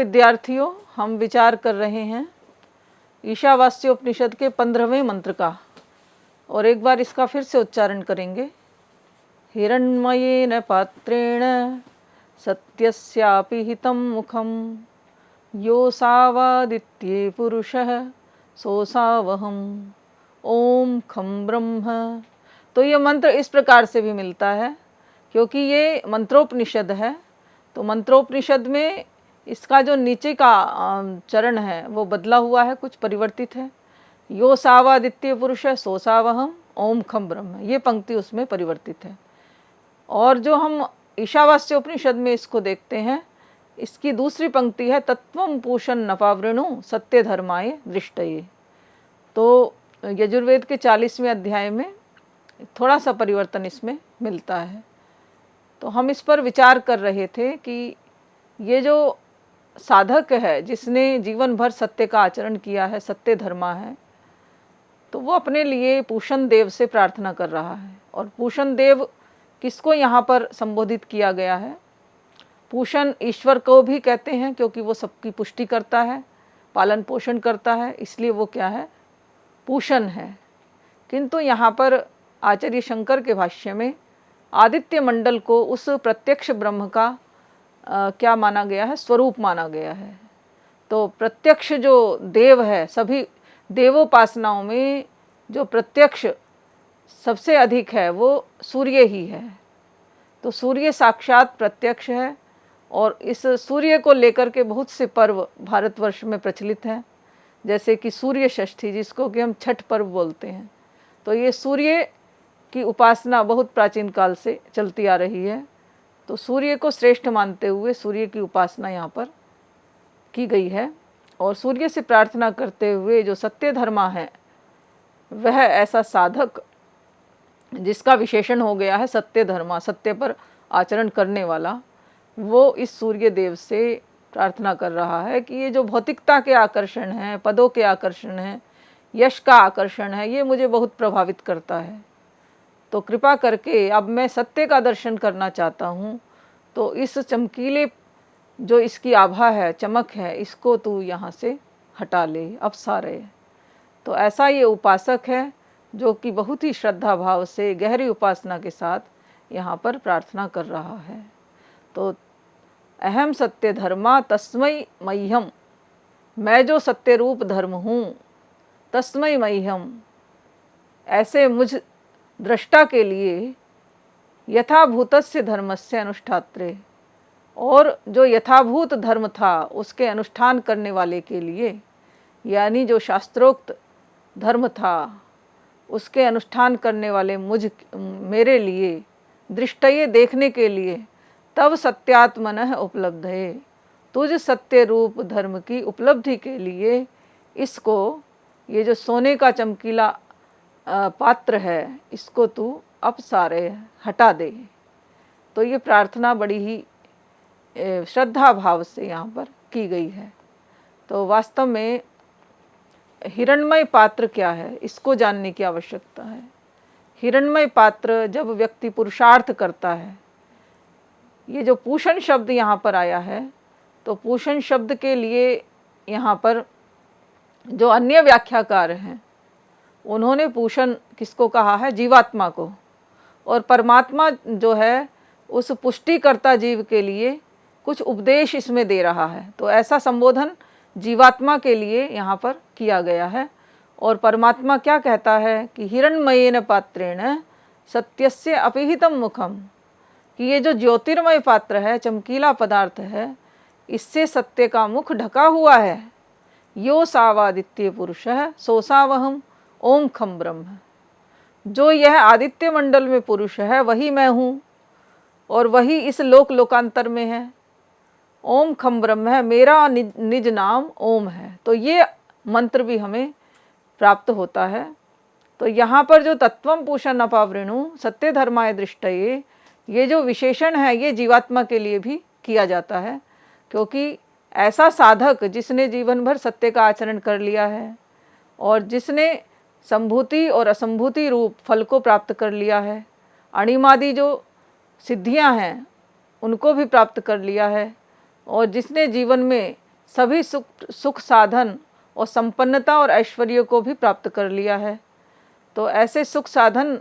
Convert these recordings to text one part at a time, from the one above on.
विद्यार्थियों, हम विचार कर रहे हैं ईशावास्योपनिषद के 15वें मंत्र का, और एक बार इसका फिर से उच्चारण करेंगे। हिरण्मयेन पात्रेण सत्यस्यापि हितं मुखं योऽसावादित्ये पुरुषः सोऽसावहम् ओम खं ब्रह्म। तो ये मंत्र इस प्रकार से भी मिलता है, क्योंकि ये मंत्रोपनिषद है। तो मंत्रोपनिषद में इसका जो नीचे का चरण है वो बदला हुआ है, कुछ परिवर्तित है। यो सावादित्य पुरुष है सो सावहम ओम खम ब्रह्म, ये पंक्ति उसमें परिवर्तित है। और जो हम ईशावास्योपनिषद में इसको देखते हैं, इसकी दूसरी पंक्ति है तत्वं पूषण नपावृणु सत्य धर्माय दृष्टये। तो यजुर्वेद के 40वें अध्याय में थोड़ा सा परिवर्तन इसमें मिलता है। तो हम इस पर विचार कर रहे थे कि ये जो साधक है जिसने जीवन भर सत्य का आचरण किया है, सत्य धर्मा है, तो वो अपने लिए पूषण देव से प्रार्थना कर रहा है। और पूषण देव किसको यहाँ पर संबोधित किया गया है? पूषण ईश्वर को भी कहते हैं, क्योंकि वो सबकी पुष्टि करता है, पालन पोषण करता है, इसलिए वो क्या है? पूषण है। किंतु यहाँ पर आचार्य शंकर के भाष्य में आदित्य मंडल को उस प्रत्यक्ष ब्रह्म का क्या माना गया है? स्वरूप माना गया है। तो प्रत्यक्ष जो देव है, सभी देवोपासनाओं में जो प्रत्यक्ष सबसे अधिक है वो सूर्य ही है। तो सूर्य साक्षात प्रत्यक्ष है, और इस सूर्य को लेकर के बहुत से पर्व भारतवर्ष में प्रचलित हैं, जैसे कि सूर्य षष्ठी, जिसको कि हम छठ पर्व बोलते हैं। तो ये सूर्य की उपासना बहुत प्राचीन काल से चलती आ रही है। तो सूर्य को श्रेष्ठ मानते हुए सूर्य की उपासना यहाँ पर की गई है। और सूर्य से प्रार्थना करते हुए जो सत्य धर्मा है, वह ऐसा साधक जिसका विशेषण हो गया है सत्य धर्मा, सत्य पर आचरण करने वाला, वो इस सूर्य देव से प्रार्थना कर रहा है कि ये जो भौतिकता के आकर्षण हैं, पदों के आकर्षण हैं, यश का आकर्षण है, ये मुझे बहुत प्रभावित करता है। तो कृपा करके अब मैं सत्य का दर्शन करना चाहता हूँ, तो इस चमकीले जो इसकी आभा है, चमक है, इसको तू यहाँ से हटा ले, अपसारे। तो ऐसा ये उपासक है जो कि बहुत ही श्रद्धा भाव से गहरी उपासना के साथ यहाँ पर प्रार्थना कर रहा है। तो अहम सत्य धर्मा तस्मै मह्यम, मैं जो सत्य रूप धर्म हूँ, तस्मै मह्यम, ऐसे मुझ दृष्टा के लिए यथाभूतस्य धर्मस्य अनुष्ठात्रे, और जो यथाभूत धर्म था उसके अनुष्ठान करने वाले के लिए, यानी जो शास्त्रोक्त धर्म था उसके अनुष्ठान करने वाले मेरे लिए, दृष्टये देखने के लिए, तब सत्यात्मनः उपलब्ध है, तुझ सत्य रूप धर्म की उपलब्धि के लिए इसको, ये जो सोने का चमकीला पात्र है, इसको तू अपसारे, हटा दे। तो ये प्रार्थना बड़ी ही श्रद्धा भाव से यहाँ पर की गई है। तो वास्तव में हिरण्मय पात्र क्या है, इसको जानने की आवश्यकता है। हिरण्मय पात्र जब व्यक्ति पुरुषार्थ करता है, ये जो पूषण शब्द यहाँ पर आया है, तो पूषण शब्द के लिए यहाँ पर जो अन्य व्याख्याकार हैं, उन्होंने पूषण किसको कहा है? जीवात्मा को। और परमात्मा जो है उस पुष्टिकर्ता जीव के लिए कुछ उपदेश इसमें दे रहा है। तो ऐसा संबोधन जीवात्मा के लिए यहाँ पर किया गया है। और परमात्मा क्या कहता है कि हिरण्मयेन पात्रेण सत्यस्य अपिहितं मुखम, कि ये जो ज्योतिर्मय पात्र है, चमकीला पदार्थ है, इससे सत्य का मुख ढका हुआ है। यो सावादित्य पुरुषः सोऽसावहम् ओम खं ब्रह्म, जो यह आदित्य मंडल में पुरुष है वही मैं हूँ, और वही इस लोकांतर में है। ओम खं ब्रह्म है, मेरा निज नाम ओम है। तो ये मंत्र भी हमें प्राप्त होता है। तो यहाँ पर जो तत्वं पूषण अपावृणु सत्य धर्माय दृष्टये, ये जो विशेषण है ये जीवात्मा के लिए भी किया जाता है, क्योंकि ऐसा साधक जिसने जीवन भर सत्य का आचरण कर लिया है, और जिसने संभूति और असंभूति रूप फल को प्राप्त कर लिया है, अणिमादि जो सिद्धियां हैं उनको भी प्राप्त कर लिया है, और जिसने जीवन में सभी सुख साधन और संपन्नता और ऐश्वर्य को भी प्राप्त कर लिया है। तो ऐसे सुख साधन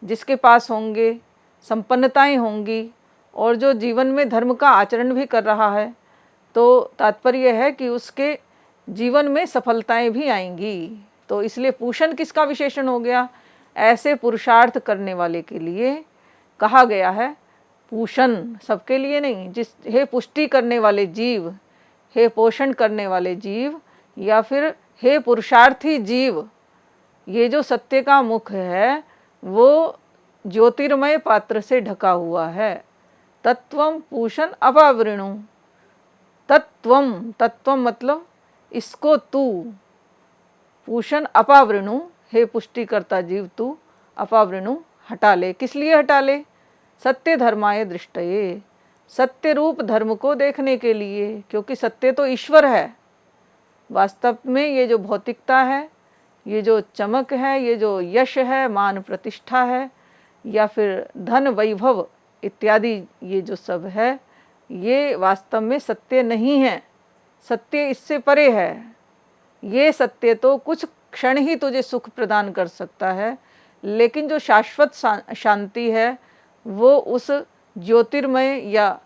जिसके पास होंगे, संपन्नताएं होंगी और जो जीवन में धर्म का आचरण भी कर रहा है, तो तात्पर्य है कि उसके जीवन में सफलताएं भी आएंगी। तो इसलिए पूषण किसका विशेषण हो गया? ऐसे पुरुषार्थ करने वाले के लिए कहा गया है। पूषण सबके लिए नहीं, जिस हे पुष्टि करने वाले जीव, हे पोषण करने वाले जीव, या फिर हे पुरुषार्थी जीव, ये जो सत्य का मुख है वो ज्योतिर्मय पात्र से ढका हुआ है। तत्वम पूषण अपावृणु। तत्वम, तत्वम मतलब इसको तू, पूषण अपावृणु, हे पुष्टिकर्ता जीव तू अपावृणु हटा ले। किस लिए हटा ले? सत्य धर्माय दृष्टये, सत्य रूप धर्म को देखने के लिए, क्योंकि सत्य तो ईश्वर है। वास्तव में ये जो भौतिकता है, ये जो चमक है, ये जो यश है, मान प्रतिष्ठा है, या फिर धन वैभव इत्यादि, ये जो सब है, ये वास्तव में सत्य नहीं है। सत्य इससे परे है। ये सत्य तो कुछ क्षण ही तुझे सुख प्रदान कर सकता है, लेकिन जो शाश्वत शांति है वो उस ज्योतिर्मय या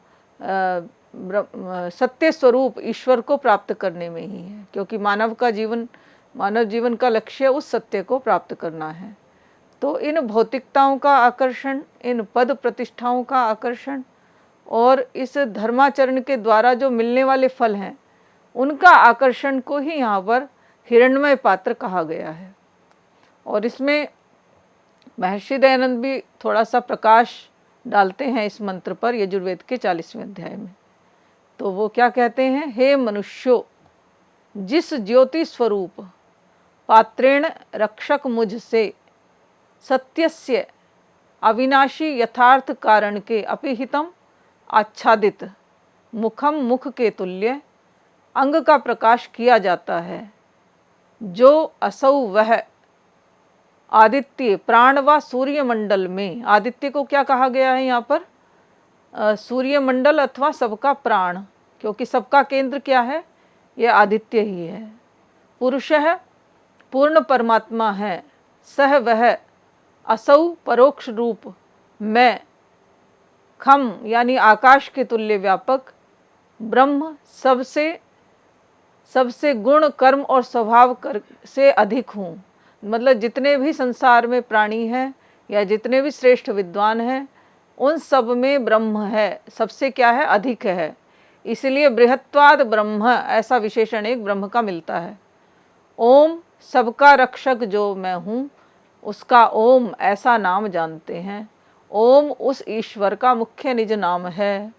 सत्य स्वरूप ईश्वर को प्राप्त करने में ही है। क्योंकि मानव जीवन का लक्ष्य उस सत्य को प्राप्त करना है। तो इन भौतिकताओं का आकर्षण, इन पद प्रतिष्ठाओं का आकर्षण और इस धर्माचरण के द्वारा जो मिलने वाले फल हैं, उनका आकर्षण को ही यहाँ पर हिरण्मय पात्र कहा गया है। और इसमें महर्षि दयानंद भी थोड़ा सा प्रकाश डालते हैं इस मंत्र पर, यजुर्वेद के 40वें अध्याय में। तो वो क्या कहते हैं? हे मनुष्यो, जिस ज्योति स्वरूप पात्रेण रक्षक मुझसे सत्यस्य अविनाशी यथार्थ कारण के अपिहितम आच्छादित मुखम मुख के तुल्य अंग का प्रकाश किया जाता है, जो असौ वह आदित्य प्राण व सूर्यमंडल में, आदित्य को क्या कहा गया है यहाँ पर? सूर्यमंडल अथवा सबका प्राण, क्योंकि सबका केंद्र क्या है? ये आदित्य ही है। पुरुष है, पूर्ण परमात्मा है, सह वह असौ परोक्ष रूप मैं, खम यानी आकाश के तुल्य व्यापक, ब्रह्म सबसे गुण कर्म और स्वभाव से अधिक हूँ। मतलब जितने भी संसार में प्राणी हैं या जितने भी श्रेष्ठ विद्वान हैं, उन सब में ब्रह्म है, सबसे क्या है? अधिक है। इसलिए बृहत्वाद ब्रह्म ऐसा विशेषण एक ब्रह्म का मिलता है। ओम सबका रक्षक जो मैं हूँ, उसका ओम ऐसा नाम जानते हैं। ओम उस ईश्वर का मुख्य निज नाम है।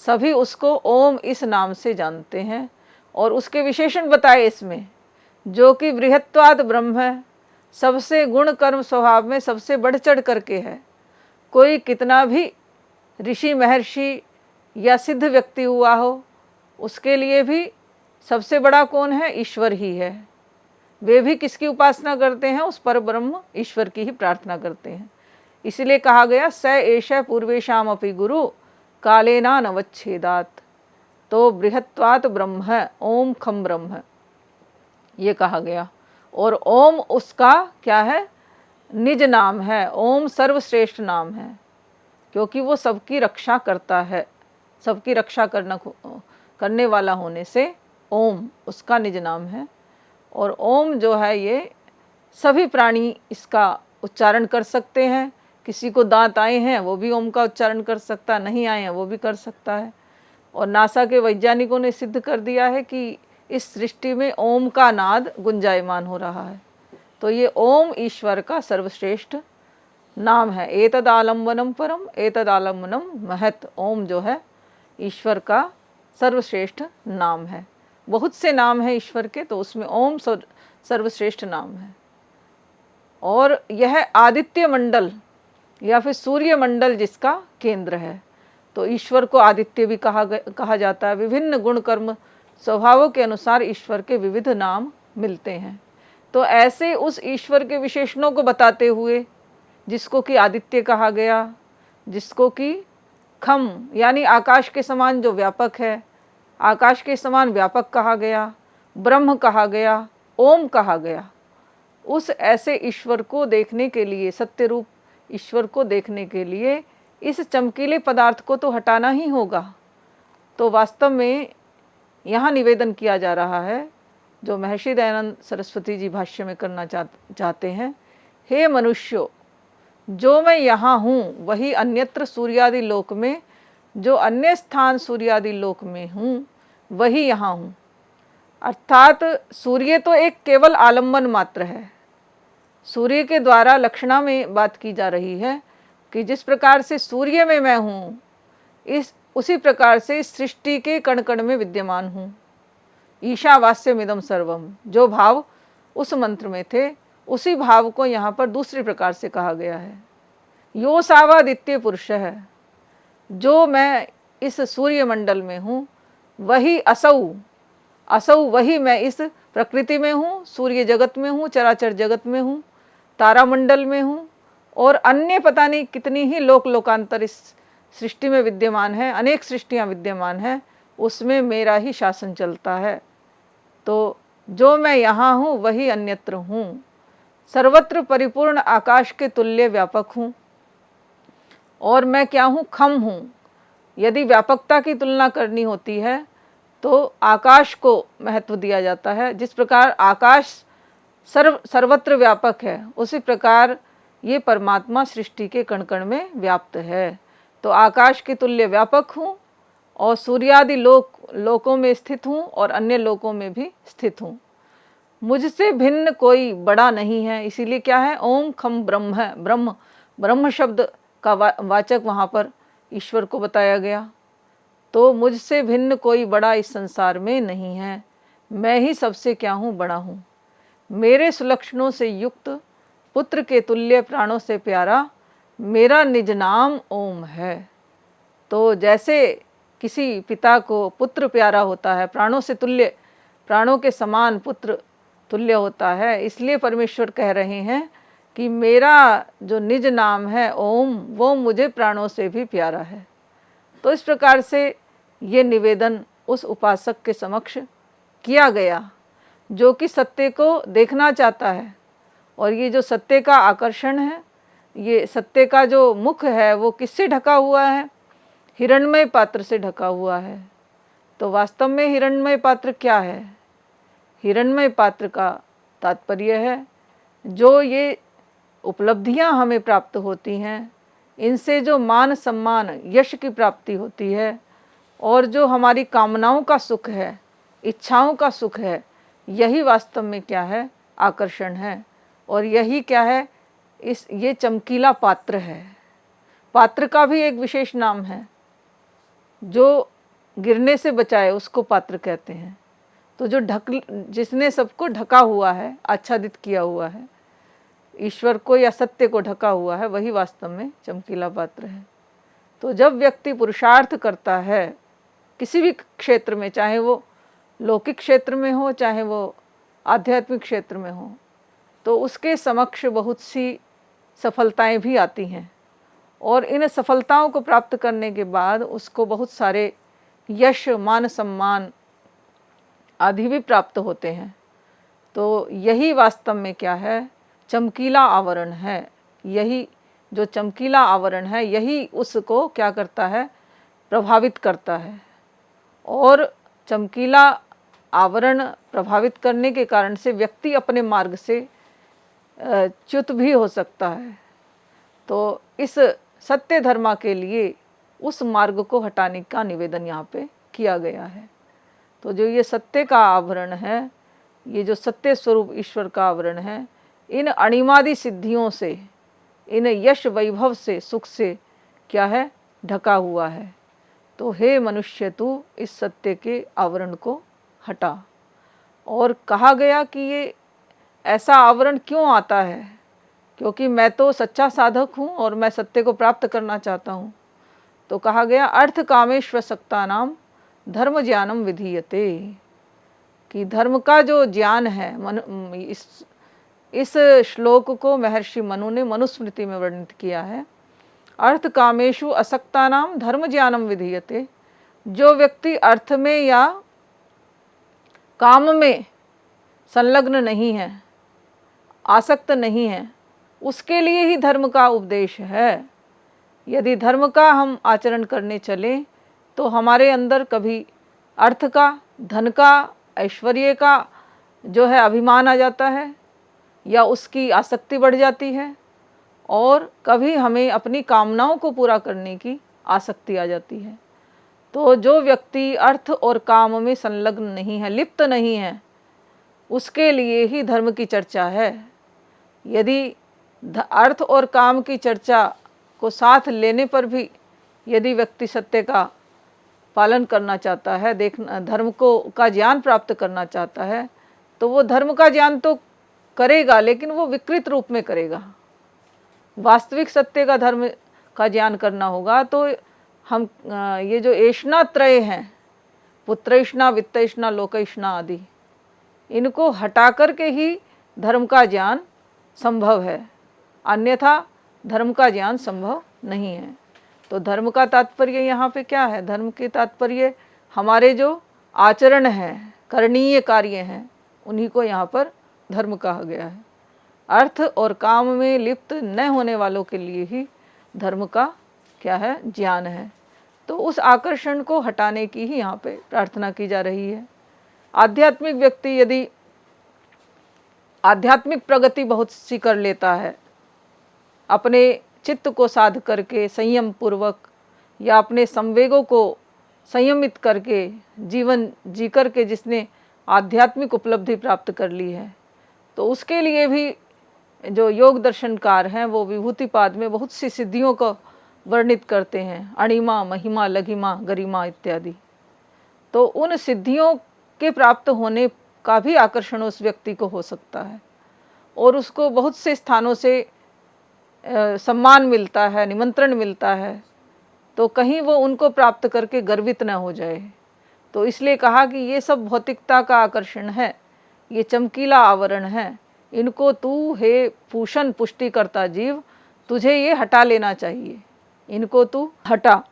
सभी उसको ओम इस नाम से जानते हैं और उसके विशेषण बताए इसमें, जो कि बृहत्वाद ब्रह्म है, सबसे गुण कर्म स्वभाव में सबसे बढ़ चढ़ करके है। कोई कितना भी ऋषि महर्षि या सिद्ध व्यक्ति हुआ हो, उसके लिए भी सबसे बड़ा कौन है? ईश्वर ही है। वे भी किसकी उपासना करते हैं? उस पर ब्रह्म ईश्वर की ही प्रार्थना करते हैं। इसलिए कहा गया स एष पूर्वेशाम अपि गुरु कालेना नवच्छेदात। तो बृहत्वात् ब्रह्म है, ओम खम ब्रह्म, ये कहा गया। और ओम उसका क्या है? निज नाम है। ओम सर्वश्रेष्ठ नाम है, क्योंकि वो सबकी रक्षा करता है। सबकी रक्षा करने वाला होने से ओम उसका निज नाम है। और ओम जो है, ये सभी प्राणी इसका उच्चारण कर सकते हैं। किसी को दांत आए हैं वो भी ओम का उच्चारण कर सकता है, नहीं आए हैं वो भी कर सकता है। और नासा के वैज्ञानिकों ने सिद्ध कर दिया है कि इस सृष्टि में ओम का नाद गुंजायमान हो रहा है। तो ये ओम ईश्वर का सर्वश्रेष्ठ नाम है। एतद आलम्बनम परम एतद आलम्बनम महत। ओम जो है ईश्वर का सर्वश्रेष्ठ नाम है। बहुत से नाम हैं ईश्वर के, तो उसमें ओम सर्वश्रेष्ठ नाम है। और यह आदित्य मंडल या फिर सूर्य मंडल जिसका केंद्र है, तो ईश्वर को आदित्य भी कहा जाता है। विभिन्न गुण कर्म स्वभावों के अनुसार ईश्वर के विविध नाम मिलते हैं। तो ऐसे उस ईश्वर के विशेषणों को बताते हुए, जिसको कि आदित्य कहा गया, जिसको कि खम यानी आकाश के समान जो व्यापक है, आकाश के समान व्यापक कहा गया, ब्रह्म कहा गया, ओम कहा गया। उस ऐसे ईश्वर को देखने के लिए, सत्य रूप ईश्वर को देखने के लिए इस चमकीले पदार्थ को तो हटाना ही होगा। तो वास्तव में यहाँ निवेदन किया जा रहा है, जो महर्षि दयानंद सरस्वती जी भाष्य में करना चाहते हैं, हे मनुष्यों, जो मैं यहाँ हूँ वही अन्यत्र सूर्यादि लोक में, जो अन्य स्थान सूर्यादि लोक में हूँ वही यहाँ हूँ। अर्थात सूर्य तो एक केवल आलम्बन मात्र है। सूर्य के द्वारा लक्षणा में बात की जा रही है कि जिस प्रकार से सूर्य में मैं हूँ, उसी प्रकार से सृष्टि के कण कण में विद्यमान हूँ। ईशावास्यमिदं सर्वम, जो भाव उस मंत्र में थे उसी भाव को यहाँ पर दूसरे प्रकार से कहा गया है। यो सावादित्य पुरुष है, जो मैं इस सूर्यमंडल में हूँ वही असौ, असौ वही मैं इस प्रकृति में हूँ, सूर्य जगत में हूँ, चराचर जगत में हूँ, तारामंडल में हूँ, और अन्य पता नहीं कितनी ही लोक लोकांतर इस सृष्टि में विद्यमान है, अनेक सृष्टियाँ विद्यमान हैं, उसमें मेरा ही शासन चलता है। तो जो मैं यहाँ हूँ वही अन्यत्र हूँ। सर्वत्र परिपूर्ण आकाश के तुल्य व्यापक हूँ। और मैं क्या हूँ? खम हूँ। यदि व्यापकता की तुलना करनी होती है तो आकाश को महत्व दिया जाता है। जिस प्रकार आकाश सर्वत्र व्यापक है, उसी प्रकार ये परमात्मा सृष्टि के कण कण में व्याप्त है। तो आकाश के तुल्य व्यापक हूँ और सूर्यादि लोकों में स्थित हूँ और अन्य लोकों में भी स्थित हूँ। मुझसे भिन्न कोई बड़ा नहीं है। इसीलिए क्या है? ओम खम ब्रह्म है। ब्रह्म शब्द का वाचक वहाँ पर ईश्वर को बताया गया। तो मुझसे भिन्न कोई बड़ा इस संसार में नहीं है। मैं ही सबसे क्या हूँ? बड़ा हूँ। मेरे सुलक्षणों से युक्त पुत्र के तुल्य प्राणों से प्यारा मेरा निज नाम ओम है। तो जैसे किसी पिता को पुत्र प्यारा होता है, प्राणों से तुल्य, प्राणों के समान पुत्र तुल्य होता है, इसलिए परमेश्वर कह रहे हैं कि मेरा जो निज नाम है ओम, वो मुझे प्राणों से भी प्यारा है। तो इस प्रकार से ये निवेदन उस उपासक के समक्ष किया गया जो कि सत्य को देखना चाहता है। और ये जो सत्य का आकर्षण है, ये सत्य का जो मुख है, वो किससे ढका हुआ है? हिरण्मय पात्र से ढका हुआ है। तो वास्तव में हिरण्मय पात्र क्या है? हिरण्मय पात्र का तात्पर्य है जो ये उपलब्धियां हमें प्राप्त होती हैं, इनसे जो मान सम्मान यश की प्राप्ति होती है, और जो हमारी कामनाओं का सुख है, इच्छाओं का सुख है, यही वास्तव में क्या है? आकर्षण है। और यही क्या है? ये चमकीला पात्र है। पात्र का भी एक विशेष नाम है। जो गिरने से बचाए उसको पात्र कहते हैं। तो जो जिसने सबको ढका हुआ है, आच्छादित किया हुआ है, ईश्वर को या सत्य को ढका हुआ है, वही वास्तव में चमकीला पात्र है। तो जब व्यक्ति पुरुषार्थ करता है किसी भी क्षेत्र में, चाहे वो लौकिक क्षेत्र में हो, चाहे वो आध्यात्मिक क्षेत्र में हो, तो उसके समक्ष बहुत सी सफलताएं भी आती हैं। और इन सफलताओं को प्राप्त करने के बाद उसको बहुत सारे यश, मान सम्मान आदि भी प्राप्त होते हैं। तो यही वास्तव में क्या है? चमकीला आवरण है। यही जो चमकीला आवरण है, यही उसको क्या करता है? प्रभावित करता है। और चमकीला आवरण प्रभावित करने के कारण से व्यक्ति अपने मार्ग से च्युत भी हो सकता है। तो इस सत्य धर्मा के लिए उस मार्ग को हटाने का निवेदन यहाँ पे किया गया है। तो जो ये सत्य का आवरण है, ये जो सत्य स्वरूप ईश्वर का आवरण है, इन अणिमादि सिद्धियों से, इन यश वैभव से, सुख से क्या है? ढका हुआ है। तो हे मनुष्य, तू इस सत्य के आवरण को हटा। और कहा गया कि ये ऐसा आवरण क्यों आता है? क्योंकि मैं तो सच्चा साधक हूँ और मैं सत्य को प्राप्त करना चाहता हूँ। तो कहा गया अर्थ कामेश्वर सक्ता नाम धर्म ज्ञानम विधीयते, कि धर्म का जो ज्ञान है, इस श्लोक को महर्षि मनु ने मनुस्मृति में वर्णित किया है। अर्थ कामेषु असक्ता नाम धर्म ज्ञानम विधीयते। जो व्यक्ति अर्थ में या काम में संलग्न नहीं है, आसक्त नहीं है, उसके लिए ही धर्म का उपदेश है। यदि धर्म का हम आचरण करने चलें तो हमारे अंदर कभी अर्थ का, धन का, ऐश्वर्य का जो है अभिमान आ जाता है या उसकी आसक्ति बढ़ जाती है, और कभी हमें अपनी कामनाओं को पूरा करने की आसक्ति आ जाती है। तो जो व्यक्ति अर्थ और काम में संलग्न नहीं है, लिप्त नहीं है, उसके लिए ही धर्म की चर्चा है। यदि अर्थ और काम की चर्चा को साथ लेने पर भी यदि व्यक्ति सत्य का पालन करना चाहता है, धर्म को का ज्ञान प्राप्त करना चाहता है, तो वो धर्म का ज्ञान तो करेगा, लेकिन वो विकृत रूप में करेगा। वास्तविक सत्य का धर्म का ज्ञान करना होगा तो हम ये जो ऐष्णा त्रय हैं, पुत्रैष्णा, वित्तैष्णा, लोकैष्णा आदि, इनको हटा कर के ही धर्म का ज्ञान संभव है, अन्यथा धर्म का ज्ञान संभव नहीं है। तो धर्म का तात्पर्य यहाँ पे क्या है? धर्म के तात्पर्य हमारे जो आचरण हैं, करणीय कार्य हैं, उन्हीं को यहाँ पर धर्म कहा गया है। अर्थ और काम में लिप्त न होने वालों के लिए ही धर्म का क्या है? ज्ञान है। तो उस आकर्षण को हटाने की ही यहाँ पे प्रार्थना की जा रही है। आध्यात्मिक व्यक्ति यदि आध्यात्मिक प्रगति बहुत सी कर लेता है, अपने चित्त को साध करके संयम पूर्वक या अपने संवेगों को संयमित करके जीवन जी करके जिसने आध्यात्मिक उपलब्धि प्राप्त कर ली है, तो उसके लिए भी जो योग दर्शनकार हैं वो विभूतिपाद में बहुत सी सिद्धियों को वर्णित करते हैं, अणिमा, महिमा, लघिमा, गरिमा इत्यादि। तो उन सिद्धियों के प्राप्त होने का भी आकर्षण उस व्यक्ति को हो सकता है, और उसको बहुत से स्थानों से सम्मान मिलता है, निमंत्रण मिलता है, तो कहीं वो उनको प्राप्त करके गर्वित न हो जाए। तो इसलिए कहा कि ये सब भौतिकता का आकर्षण है, ये चमकीला आवरण है, इनको तू हे पूषण पुष्टि करता जीव, तुझे ये हटा लेना चाहिए, इनको तू हटा।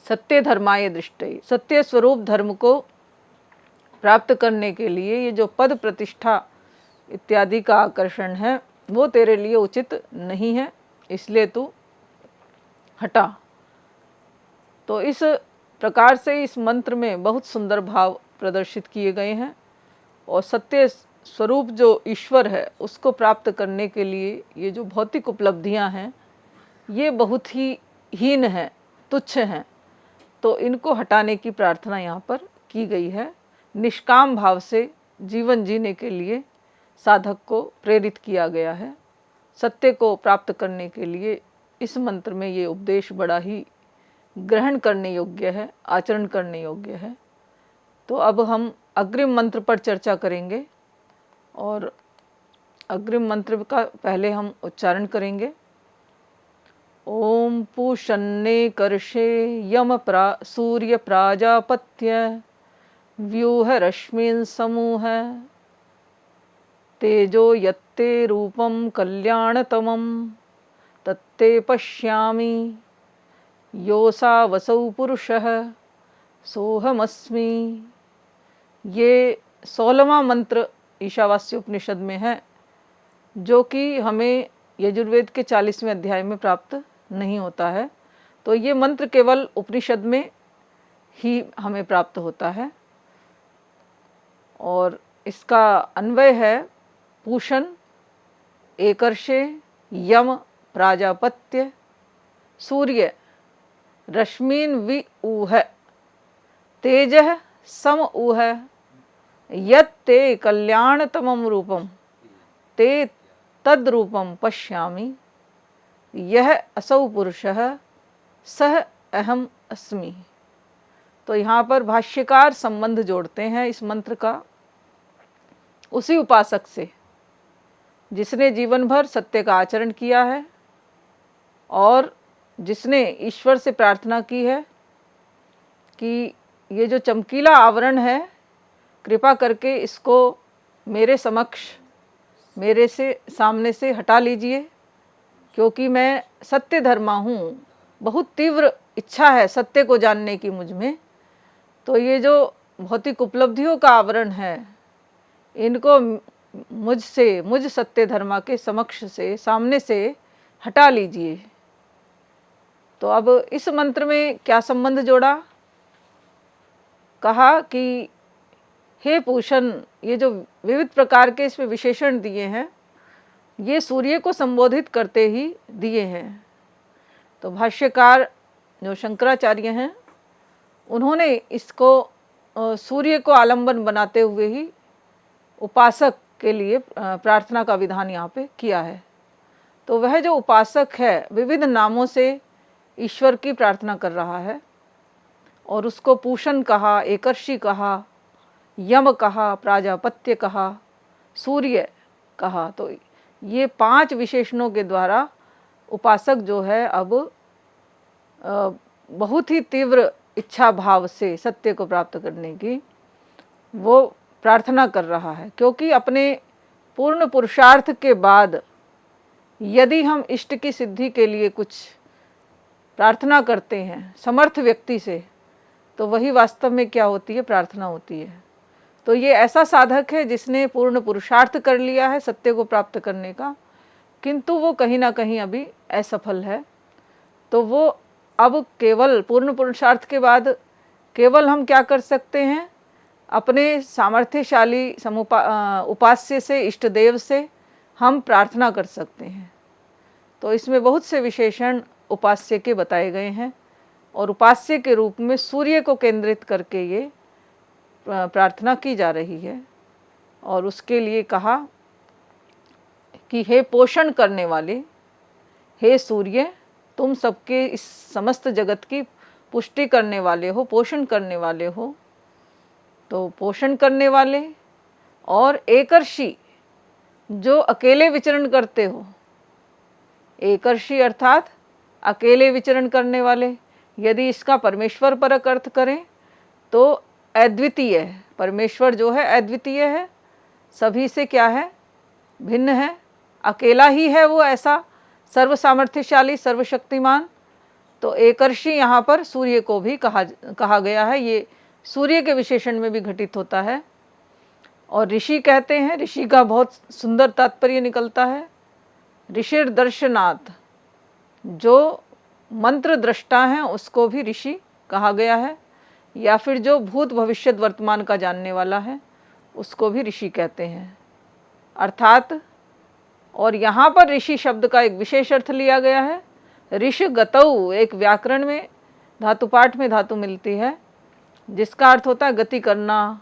सत्य धर्माय दृष्टि, सत्य स्वरूप धर्म को प्राप्त करने के लिए ये जो पद प्रतिष्ठा इत्यादि का आकर्षण है वो तेरे लिए उचित नहीं है, इसलिए तू हटा। तो इस प्रकार से इस मंत्र में बहुत सुंदर भाव प्रदर्शित किए गए हैं, और सत्य स्वरूप जो ईश्वर है उसको प्राप्त करने के लिए ये जो भौतिक उपलब्धियां हैं ये बहुत ही हीन हैं, तुच्छ हैं, तो इनको हटाने की प्रार्थना यहाँ पर की गई है। निष्काम भाव से जीवन जीने के लिए साधक को प्रेरित किया गया है। सत्य को प्राप्त करने के लिए इस मंत्र में ये उपदेश बड़ा ही ग्रहण करने योग्य है, आचरण करने योग्य है। तो अब हम अग्रिम मंत्र पर चर्चा करेंगे, और अग्रिम मंत्र का पहले हम उच्चारण करेंगे। ओम पूषन्ने कर्षे यम सूर्य प्राजापत्य व्यूह रश्मिन समूह तेजो यत्ते रूपम कल्याणतमं तत्ते पश्यामि योसा वसौ पुरुषः सोहमस्मि। ये 16वां मंत्र ईशावास्य उपनिषद में है, जो कि हमें यजुर्वेद के 40वें अध्याय में प्राप्त नहीं होता है। तो ये मंत्र केवल उपनिषद में ही हमें प्राप्त होता है, और इसका अन्वय है पूषण, एकर्षे, यम, प्राजापत्य, सूर्य, रश्मीन वि ऊह, तेजः सम ऊह, यत्ते कल्याणतमं रूपम ते तद्रूपम पश्यामि, यह असौ पुरुषः सह अहम अस्मि। तो यहाँ पर भाष्यकार संबंध जोड़ते हैं इस मंत्र का उसी उपासक से जिसने जीवन भर सत्य का आचरण किया है, और जिसने ईश्वर से प्रार्थना की है कि ये जो चमकीला आवरण है कृपा करके इसको मेरे समक्ष, मेरे से सामने से हटा लीजिए, क्योंकि मैं सत्य धर्मा हूँ, बहुत तीव्र इच्छा है सत्य को जानने की मुझ में, तो ये जो भौतिक उपलब्धियों का आवरण है, इनको मुझसे, मुझ सत्य धर्मा के समक्ष से, सामने से हटा लीजिए। तो अब इस मंत्र में क्या संबंध जोड़ा? कहा कि हे पूषण, ये जो विविध प्रकार के इसमें विशेषण दिए हैं, ये सूर्य को संबोधित करते ही दिए हैं। तो भाष्यकार जो शंकराचार्य हैं, उन्होंने इसको सूर्य को आलंबन बनाते हुए ही उपासक के लिए प्रार्थना का विधान यहाँ पे किया है। तो वह जो उपासक है, विविध नामों से ईश्वर की प्रार्थना कर रहा है, और उसको पूषण कहा, एकर्षि कहा, यम कहा, प्राजापत्य कहा, सूर्य कहा। तो ये 5 विशेषणों के द्वारा उपासक जो है अब बहुत ही तीव्र इच्छा भाव से सत्य को प्राप्त करने की वो प्रार्थना कर रहा है। क्योंकि अपने पूर्ण पुरुषार्थ के बाद यदि हम इष्ट की सिद्धि के लिए कुछ प्रार्थना करते हैं समर्थ व्यक्ति से, तो वही वास्तव में क्या होती है? प्रार्थना होती है। तो ये ऐसा साधक है जिसने पूर्ण पुरुषार्थ कर लिया है सत्य को प्राप्त करने का, किंतु वो कहीं ना कहीं अभी असफल है। तो वो अब केवल पूर्ण पुरुषार्थ के बाद केवल हम क्या कर सकते हैं? अपने सामर्थ्यशाली उपास्य से, इष्ट देव से हम प्रार्थना कर सकते हैं। तो इसमें बहुत से विशेषण उपास्य के बताए गए हैं, और उपास्य के रूप में सूर्य को केंद्रित करके ये प्रार्थना की जा रही है। और उसके लिए कहा कि हे पोषण करने वाले, हे सूर्य, तुम सबके इस समस्त जगत की पुष्टि करने वाले हो, पोषण करने वाले हो। तो पोषण करने वाले और एकर्षि, जो अकेले विचरण करते हो, एकर्षि अर्थात अकेले विचरण करने वाले। यदि इसका परमेश्वर परक अर्थ करें तो अद्वितीय है। परमेश्वर जो है अद्वितीय है, सभी से क्या है? भिन्न है, अकेला ही है वो ऐसा सर्व सामर्थ्यशाली, सर्वशक्तिमान। तो एकर्षि यहाँ पर सूर्य को भी कहा गया है। ये सूर्य के विशेषण में भी घटित होता है। और ऋषि कहते हैं, ऋषि का बहुत सुंदर तात्पर्य निकलता है। ऋषिर दर्शनाथ, जो मंत्र दृष्टा हैं उसको भी ऋषि कहा गया है, या फिर जो भूत भविष्य वर्तमान का जानने वाला है उसको भी ऋषि कहते हैं। अर्थात, और यहाँ पर ऋषि शब्द का एक विशेष अर्थ लिया गया है। ऋष गतौ, एक व्याकरण में धातु पाठ में धातु मिलती है जिसका अर्थ होता है गति करना।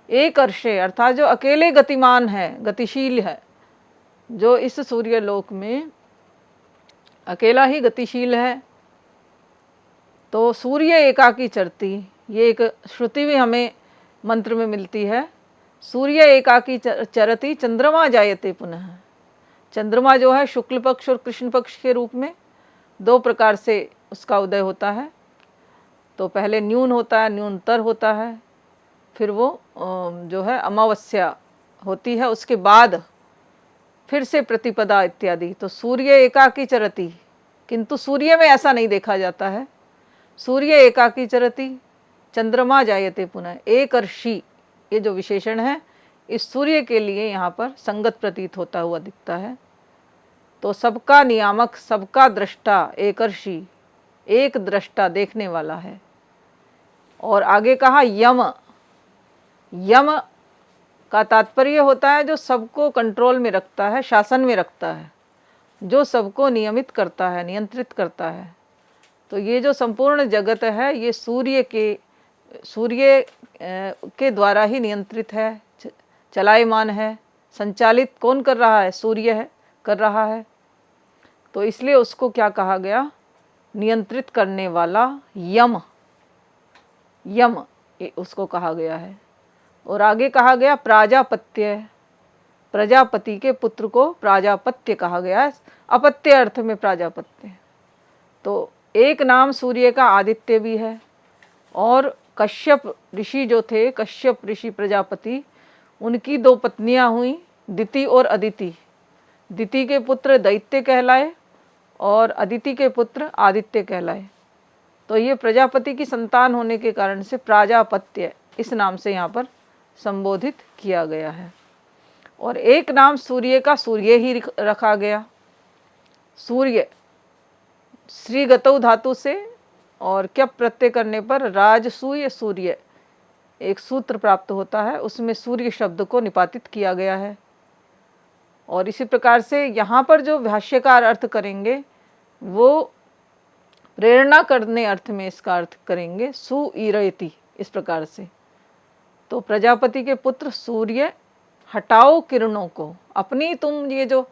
एक अर्षे अर्थात जो अकेले गतिमान है, गतिशील है, जो इस सूर्य लोक में अकेला ही गतिशील है। तो सूर्य एकाकी चरती, ये एक श्रुति भी हमें मंत्र में मिलती है। सूर्य एकाकी चरती चंद्रमा जायते पुनः। चंद्रमा जो है शुक्ल पक्ष और कृष्ण पक्ष के रूप में 2 प्रकार से उसका उदय होता है। तो पहले न्यून होता है, न्यूनतर होता है, फिर वो जो है अमावस्या होती है, उसके बाद फिर से प्रतिपदा इत्यादि। तो सूर्य एकाकी चरती, किंतु सूर्य में ऐसा नहीं देखा जाता है। सूर्य एकाकी चरती चंद्रमा जायते पुनः। एकर्षि, ये जो विशेषण है इस सूर्य के लिए यहाँ पर संगत प्रतीत होता हुआ दिखता है। तो सबका नियामक, सबका दृष्टा, एकर्षि, एक दृष्टा, देखने वाला है। और आगे कहा यम। यम का तात्पर्य होता है जो सबको कंट्रोल में रखता है, शासन में रखता है, जो सबको नियमित करता है, नियंत्रित करता है। तो ये जो संपूर्ण जगत है ये सूर्य के द्वारा ही नियंत्रित है, चलायमान है। संचालित कौन कर रहा है? सूर्य है, कर रहा है। तो इसलिए उसको क्या कहा गया? नियंत्रित करने वाला यम, यम उसको कहा गया है। और आगे कहा गया प्राजापत्य, प्रजापति के पुत्र को प्राजापत्य कहा गया है, अपत्य अर्थ में प्राजापत्य। तो एक नाम सूर्य का आदित्य भी है। और कश्यप ऋषि जो थे, कश्यप ऋषि प्रजापति, उनकी 2 पत्नियां हुई, दिति और अदिति। दिति के पुत्र दैत्य कहलाए और अदिति के पुत्र आदित्य कहलाए। तो ये प्रजापति की संतान होने के कारण से प्राजापत्य इस नाम से यहाँ पर संबोधित किया गया है। और एक नाम सूर्य का सूर्य ही रखा गया। सूर्य श्री गतौ धातु से और क्या प्रत्यय करने पर राजसूय सूर्य एक सूत्र प्राप्त होता है, उसमें सूर्य शब्द को निपातित किया गया है। और इसी प्रकार से यहाँ पर जो भाष्यकार अर्थ करेंगे वो प्रेरणा करने अर्थ में इसका अर्थ करेंगे सुईरयति, इस प्रकार से। तो प्रजापति के पुत्र सूर्य, हटाओ किरणों को, अपनी तुम ये जो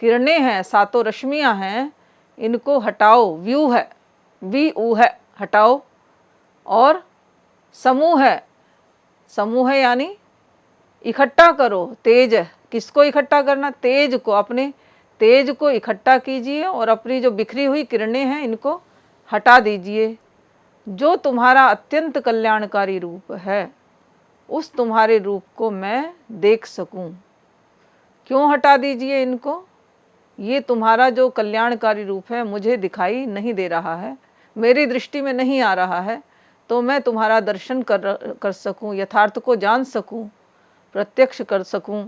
किरणें हैं, सातों रश्मियां हैं, इनको हटाओ। व्यू है, वी ऊ है, हटाओ। और समूह है, समूह है यानी इकट्ठा करो। तेज, किसको इकट्ठा करना? तेज को, अपने तेज को इकट्ठा कीजिए और अपनी जो बिखरी हुई किरणें हैं इनको हटा दीजिए। जो तुम्हारा अत्यंत कल्याणकारी रूप है उस तुम्हारे रूप को मैं देख सकूं। क्यों हटा दीजिए इनको? ये तुम्हारा जो कल्याणकारी रूप है मुझे दिखाई नहीं दे रहा है, मेरी दृष्टि में नहीं आ रहा है, तो मैं तुम्हारा दर्शन कर सकूं, यथार्थ को जान सकूं, प्रत्यक्ष कर सकूं।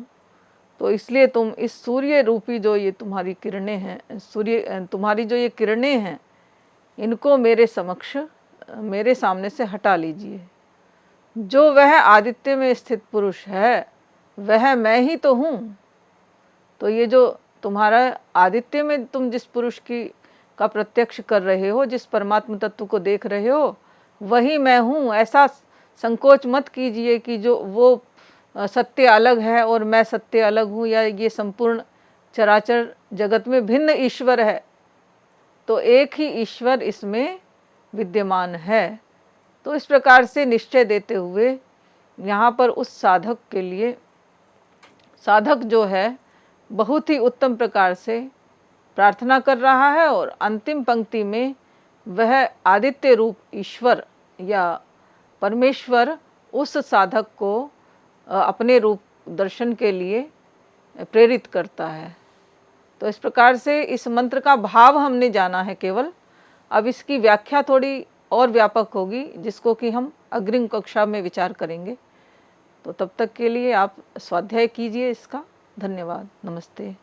तो इसलिए तुम इस सूर्य रूपी जो ये तुम्हारी किरणें हैं, सूर्य तुम्हारी जो ये किरणें हैं, इनको मेरे समक्ष, मेरे सामने से हटा लीजिए। जो वह आदित्य में स्थित पुरुष है वह मैं ही तो हूँ। तो ये जो तुम्हारा आदित्य में तुम जिस पुरुष की का प्रत्यक्ष कर रहे हो, जिस परमात्म तत्व को देख रहे हो, वही मैं हूँ। ऐसा संकोच मत कीजिए कि जो वो सत्य अलग है और मैं सत्य अलग हूँ, या ये संपूर्ण चराचर जगत में भिन्न ईश्वर है। तो एक ही ईश्वर इसमें विद्यमान है। तो इस प्रकार से निश्चय देते हुए यहाँ पर उस साधक के लिए, साधक जो है बहुत ही उत्तम प्रकार से प्रार्थना कर रहा है और अंतिम पंक्ति में वह आदित्य रूप ईश्वर या परमेश्वर उस साधक को अपने रूप दर्शन के लिए प्रेरित करता है। तो इस प्रकार से इस मंत्र का भाव हमने जाना है केवल। अब इसकी व्याख्या थोड़ी और व्यापक होगी, जिसको कि हम अग्रिम कक्षा में विचार करेंगे। तो तब तक के लिए आप स्वाध्याय कीजिए इसका। धन्यवाद। नमस्ते।